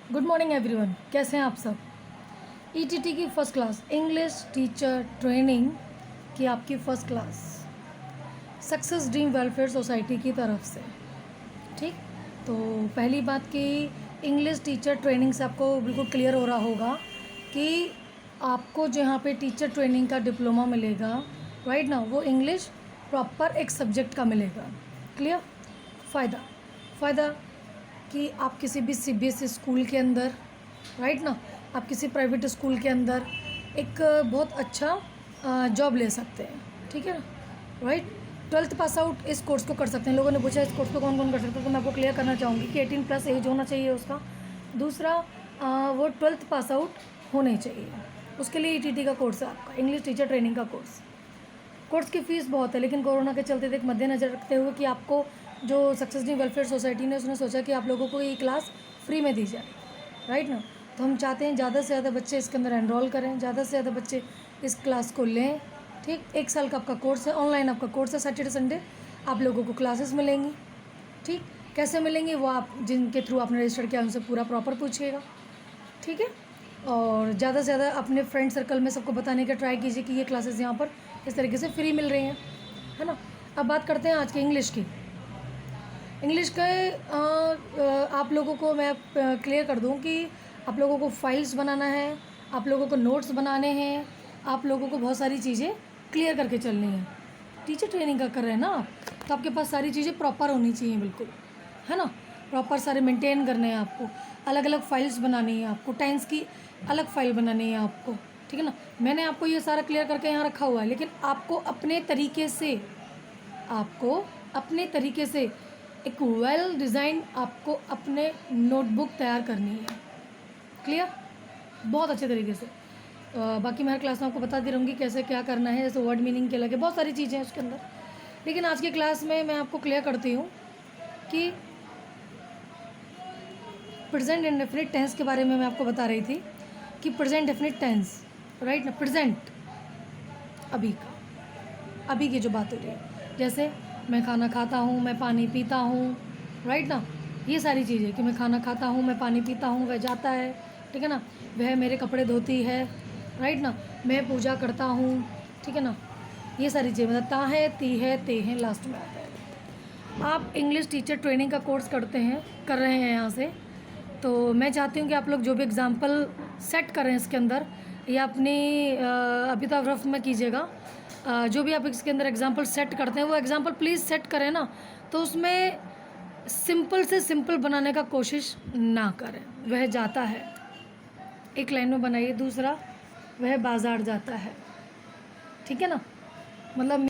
Good morning everyone, कैसे हैं आप सब। ईटीटी की first class English teacher training की आपकी first class success dream welfare society की तरफ से। ठीक, तो पहली बात कि इंग्लिश टीचर ट्रेनिंग से आपको बिल्कुल क्लियर हो रहा होगा कि आपको जहाँ पे टीचर ट्रेनिंग का डिप्लोमा मिलेगा, राइट ना, वो इंग्लिश प्रॉपर एक सब्जेक्ट का मिलेगा। क्लियर। फ़ायदा कि आप किसी भी सीबीएसई स्कूल के अंदर, राइट ना, आप किसी प्राइवेट स्कूल के अंदर एक बहुत अच्छा जॉब ले सकते हैं। ठीक है ना, राइट। 12th पास आउट इस कोर्स को कर सकते हैं। लोगों ने पूछा इस कोर्स को कौन कौन कर सकते हैं, तो मैं आपको क्लियर करना चाहूँगी कि 18+ एज होना चाहिए उसका। दूसरा, वो 12th पास आउट होने चाहिए। उसके लिए ईटीटी का कोर्स है आपका, इंग्लिश टीचर ट्रेनिंग का कोर्स की फ़ीस बहुत है, लेकिन कोरोना के चलते एक मद्देनज़र रखते हुए कि आपको जो सक्सेस ड्रीम वेलफेयर सोसाइटी ने उसने सोचा कि आप लोगों को ये क्लास फ्री में दी जाए, राइट ना। तो हम चाहते हैं ज़्यादा से ज़्यादा बच्चे इसके अंदर एनरोल करें, ज़्यादा से ज़्यादा बच्चे इस क्लास को लें। ठीक, 1 साल का आपका कोर्स है, ऑनलाइन आपका कोर्स है। सैटरडे संडे आप लोगों को क्लासेस मिलेंगी। ठीक, कैसे मिलेंगी वो आप जिनके थ्रू आपने रजिस्टर किया उनसे पूरा प्रॉपर पूछिएगा। ठीक है, और ज़्यादा से ज़्यादा अपने फ्रेंड सर्कल में सबको बताने का ट्राई कीजिए कि ये क्लासेस यहाँ पर इस तरीके से फ्री मिल रही हैं, है ना। अब बात करते हैं आज की इंग्लिश की। इंग्लिश के आप लोगों को मैं क्लियर कर दूं कि आप लोगों को फाइल्स बनाना है, आप लोगों को नोट्स बनाने हैं, आप लोगों को बहुत सारी चीज़ें क्लियर करके चलनी है। टीचर ट्रेनिंग का कर रहे हैं ना आप, तो आपके पास सारी चीज़ें प्रॉपर होनी चाहिए, बिल्कुल, है ना। प्रॉपर सारे मेंटेन करने हैं आपको, अलग अलग फाइल्स बनानी है आपको, टेंस की अलग फाइल बनानी है आपको। ठीक है ना, मैंने आपको ये सारा क्लियर करके यहाँ रखा हुआ है, लेकिन आपको अपने तरीके से एक वेल डिज़ाइन आपको अपने नोटबुक तैयार करनी है। क्लियर, बहुत अच्छे तरीके से। बाकी मैं हर क्लास में आपको बता दे रहूँगी कैसे क्या करना है, जैसे वर्ड मीनिंग के लगे बहुत सारी चीज़ें हैं उसके अंदर। लेकिन आज की क्लास में मैं आपको क्लियर करती हूँ कि प्रेजेंट इंडेफिनिट टेंस के बारे में मैं आपको बता रही थी कि प्रेजेंट डेफिनिट टेंस, राइट ना, प्रेजेंट अभी की जो बात हो रही है, जैसे मैं खाना खाता हूँ, मैं पानी पीता हूँ, राइट ना, ये सारी चीज़ें कि मैं खाना खाता हूँ, मैं पानी पीता हूँ, वह जाता है, ठीक है ना, वह मेरे कपड़े धोती है, राइट ना, मैं पूजा करता हूँ, ठीक है ना, ये सारी चीज़ें मतलब ता है, ती है, ते हैं, लास्ट में आता है। आप इंग्लिश टीचर ट्रेनिंग का कोर्स कर रहे हैं यहाँ से, तो मैं चाहती हूँ कि आप लोग जो भी एग्ज़ाम्पल सेट करें इसके अंदर, या अपनी अभी तो रफ में कीजिएगा, जो भी आप इसके अंदर एग्ज़ाम्पल सेट करते हैं वो एग्ज़ाम्पल प्लीज़ सेट करें ना, तो उसमें सिंपल से सिंपल बनाने का कोशिश ना करें। वह जाता है, एक लाइन में बनाइए। दूसरा, वह बाज़ार जाता है, ठीक है ना, मतलब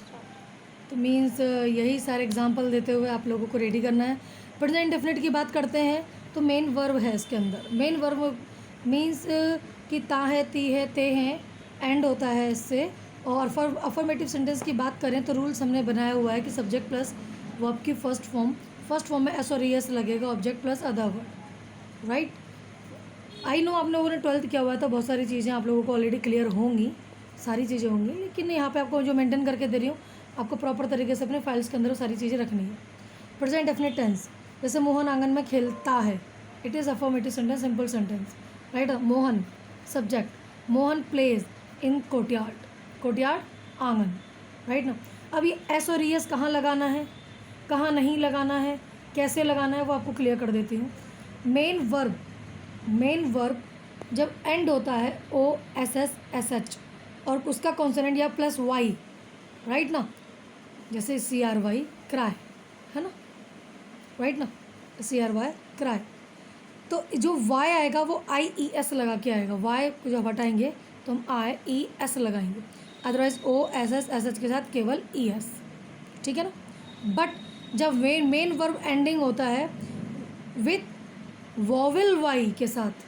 तो मीन्स यही सारे एग्जांपल देते हुए आप लोगों को रेडी करना है। प्रेजेंट डेफिनेट की बात करते हैं तो मेन वर्ब है इसके अंदर। मेन वर्ब मीन्स कि ता है, ती है, ते हैं, एंड होता है इससे। और फॉर अफर्मेटिव सेंटेंस की बात करें तो रूल्स हमने बनाया हुआ है कि सब्जेक्ट प्लस वर्ब की फर्स्ट फॉर्म में एस और एस लगेगा, object plus other verb, right. I know आप लोगों ने 12th किया हुआ है तो बहुत सारी चीज़ें आप लोगों को ऑलरेडी क्लियर होंगी, सारी चीज़ें होंगी, लेकिन यहाँ पे आपको जो मेंटेन करके दे रही हूँ, आपको प्रॉपर तरीके से अपने फाइल्स के अंदर वो सारी चीज़ें रखनी है। प्रेजेंट डेफिनेट टेंस, जैसे मोहन आंगन में खेलता है, it is affirmative sentence, simple sentence, right. Mohan subject, Mohan plays in courtyard आंगन, राइट ना। अब ये एस और एस कहाँ लगाना है, कहाँ नहीं लगाना है, कैसे लगाना है, वो आपको क्लियर कर देती हूँ। मेन वर्ब जब एंड होता है O S S S H और उसका कॉन्सोनेंट या प्लस वाई, राइट ना, जैसे सी आर वाई क्राई, है ना, राइट ना, सी आर वाई क्राई, तो जो वाई आएगा वो आई ई एस लगा के आएगा। वाई को जब हटाएंगे तो हम आई ई एस लगाएंगे, अदरवाइज ओ एस एच के साथ केवल ई एस, ठीक है ना। बट जब मेन वर्ब एंडिंग होता है विथ वॉवेल वाई के साथ,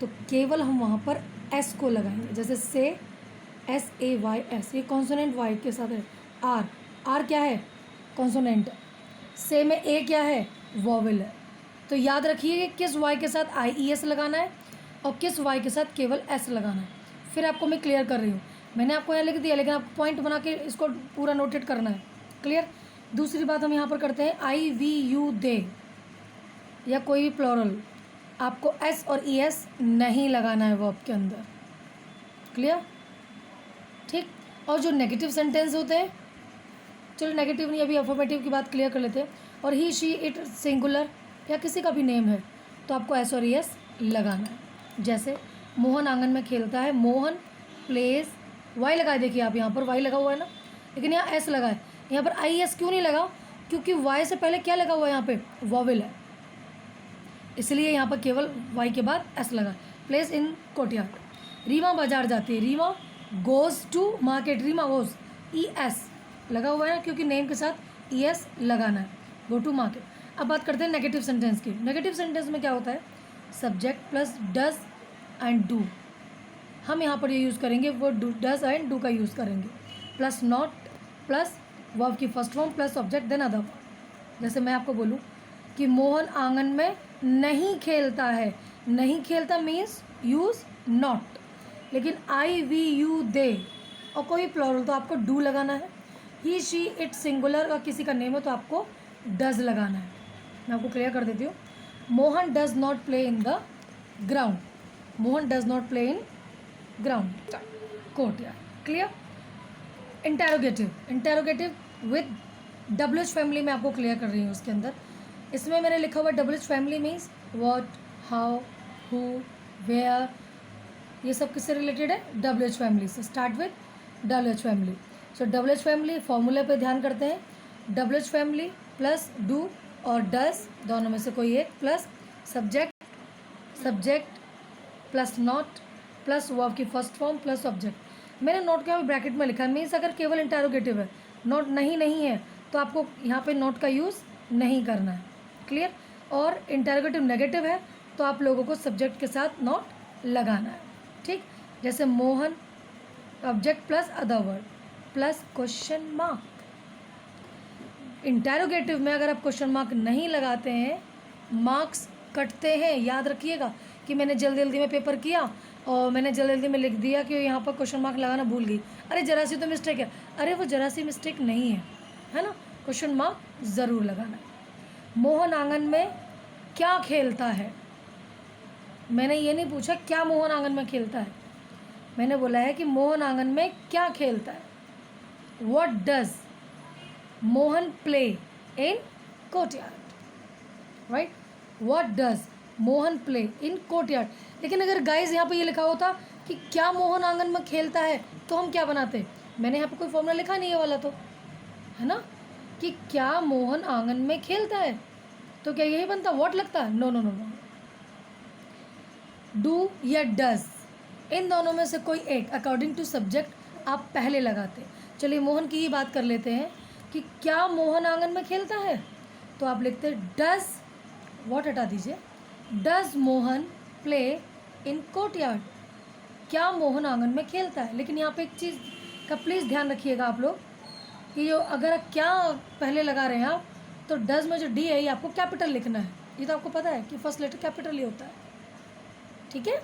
तो केवल हम वहाँ पर एस को लगाएंगे, जैसे से एस ए वाई एस, ये कॉन्सोनेंट वाई के साथ है। आर क्या है, कॉन्सोनेंट। से में ए क्या है, वॉवेल है। तो याद रखिए कि किस वाई के साथ आई ई एस लगाना है और किस वाई के साथ केवल एस लगाना है। फिर आपको मैं क्लियर कर रही हूँ, मैंने आपको यहाँ लिख दिया, लेकिन आपको पॉइंट बना के इसको पूरा नोटेट करना है। क्लियर। दूसरी बात हम यहाँ पर करते हैं आई वी यू दे या कोई भी प्लॉरल, आपको एस और ई एस नहीं लगाना है वर्ब के अंदर। क्लियर? ठीक। और जो नेगेटिव सेंटेंस होते हैं, चलो नेगेटिव नहीं, अभी अफर्मेटिव की बात क्लियर कर लेते हैं। और ही शी इट सिंगुलर या किसी का भी नेम है तो आपको एस और ई एस लगाना है। जैसे मोहन आंगन में खेलता है, मोहन प्लेज, वाई लगाए, देखिए आप यहाँ पर वाई लगा हुआ है ना, लेकिन यहाँ एस लगा है। यहाँ पर आई एस क्यों नहीं लगा? क्योंकि वाई से पहले क्या लगा हुआ है, यहाँ पे वॉवेल है, इसलिए यहाँ पर केवल वाई के बाद एस लगा। Place in courtyard. रीमा बाजार जाती है, Reema goes to market, Reema goes, E S लगा हुआ है क्योंकि नेम के साथ ई एस लगाना है, गो टू मार्केट। अब बात करते हैं नेगेटिव सेंटेंस की। नेगेटिव सेंटेंस में क्या होता है? Subject plus does and do. हम यहाँ पर ये यूज़ करेंगे, वो डज एंड डू का यूज़ करेंगे, प्लस नॉट प्लस वर्ब की first form plus object then other verb. जैसे मैं आपको बोलूँ कि मोहन आंगन में नहीं खेलता है, नहीं खेलता मीन्स यूज़ नॉट, लेकिन आई वी यू दे और कोई प्लूरल तो आपको डू लगाना है। ही शी इट सिंगुलर और किसी का नेम है तो आपको डज लगाना है। मैं आपको क्लियर कर देती हूँ। Mohan does not play in the ground, Mohan does not play in ground courtyard. Clear? Interrogative, interrogative with WH family में आपको क्लियर कर रही हूँ। उसके अंदर इसमें मैंने लिखा हुआ WH family means what, how, who, where, ये सब किससे रिलेटेड है? डब्ल्यूएच फैमिली से। Start with WH family. So WH family फॉर्मूले पे ध्यान करते हैं। डब्ल्यूएच फैमिली प्लस डू और डज दोनों में से कोई एक, plus subject, subject plus not plus verb की फर्स्ट फॉर्म प्लस ऑब्जेक्ट। मैंने नोट किया ब्रैकेट में लिखा है, मीन्स अगर केवल इंटेरोगेटिव है, नोट नहीं है तो आपको यहाँ पे नोट का यूज़ नहीं करना है। क्लियर? और इंटेरोगेटिव नेगेटिव है तो आप लोगों को सब्जेक्ट के साथ नोट लगाना है। ठीक? जैसे Mohan, object plus other word plus question mark. Interrogative में अगर आप क्वेश्चन मार्क नहीं लगाते हैं, मार्क्स कटते हैं। याद रखिएगा कि मैंने जल्दी में पेपर किया और मैंने जल्दी में लिख दिया कि यहाँ पर क्वेश्चन मार्क लगाना भूल गई, अरे जरा सी तो मिस्टेक है। अरे वो जरा सी मिस्टेक नहीं है ना, क्वेश्चन मार्क ज़रूर लगाना है। मोहन आंगन में क्या खेलता है? मैंने ये नहीं पूछा क्या मोहन आंगन में खेलता है, मैंने बोला है कि मोहन आंगन में क्या खेलता है। What does Mohan play in courtyard, right? What does Mohan play in courtyard. लेकिन अगर गाइस यहाँ पे ये लिखा होता कि क्या मोहन आंगन में खेलता है तो हम क्या बनाते? मैंने यहाँ पे कोई फॉर्मूला लिखा नहीं है वाला, तो है ना, कि क्या मोहन आंगन में खेलता है, तो क्या यही बनता? व्हाट लगता है? No no no no. Do या डज, इन दोनों में से कोई एक अकॉर्डिंग टू सब्जेक्ट आप पहले लगाते। चलिए मोहन की ही बात कर लेते हैं कि क्या मोहन आंगन में खेलता है, तो आप लिखते डज, व्हाट हटा दीजिए, does Mohan play in courtyard. क्या मोहन आंगन में खेलता है। लेकिन यहाँ पे एक चीज़ का प्लीज़ ध्यान रखिएगा आप लोग कि जो अगर क्या पहले लगा रहे हैं आप, तो डज में जो डी है ये आपको कैपिटल लिखना है। ये तो आपको पता है कि फर्स्ट लेटर कैपिटल ही होता है। ठीक है?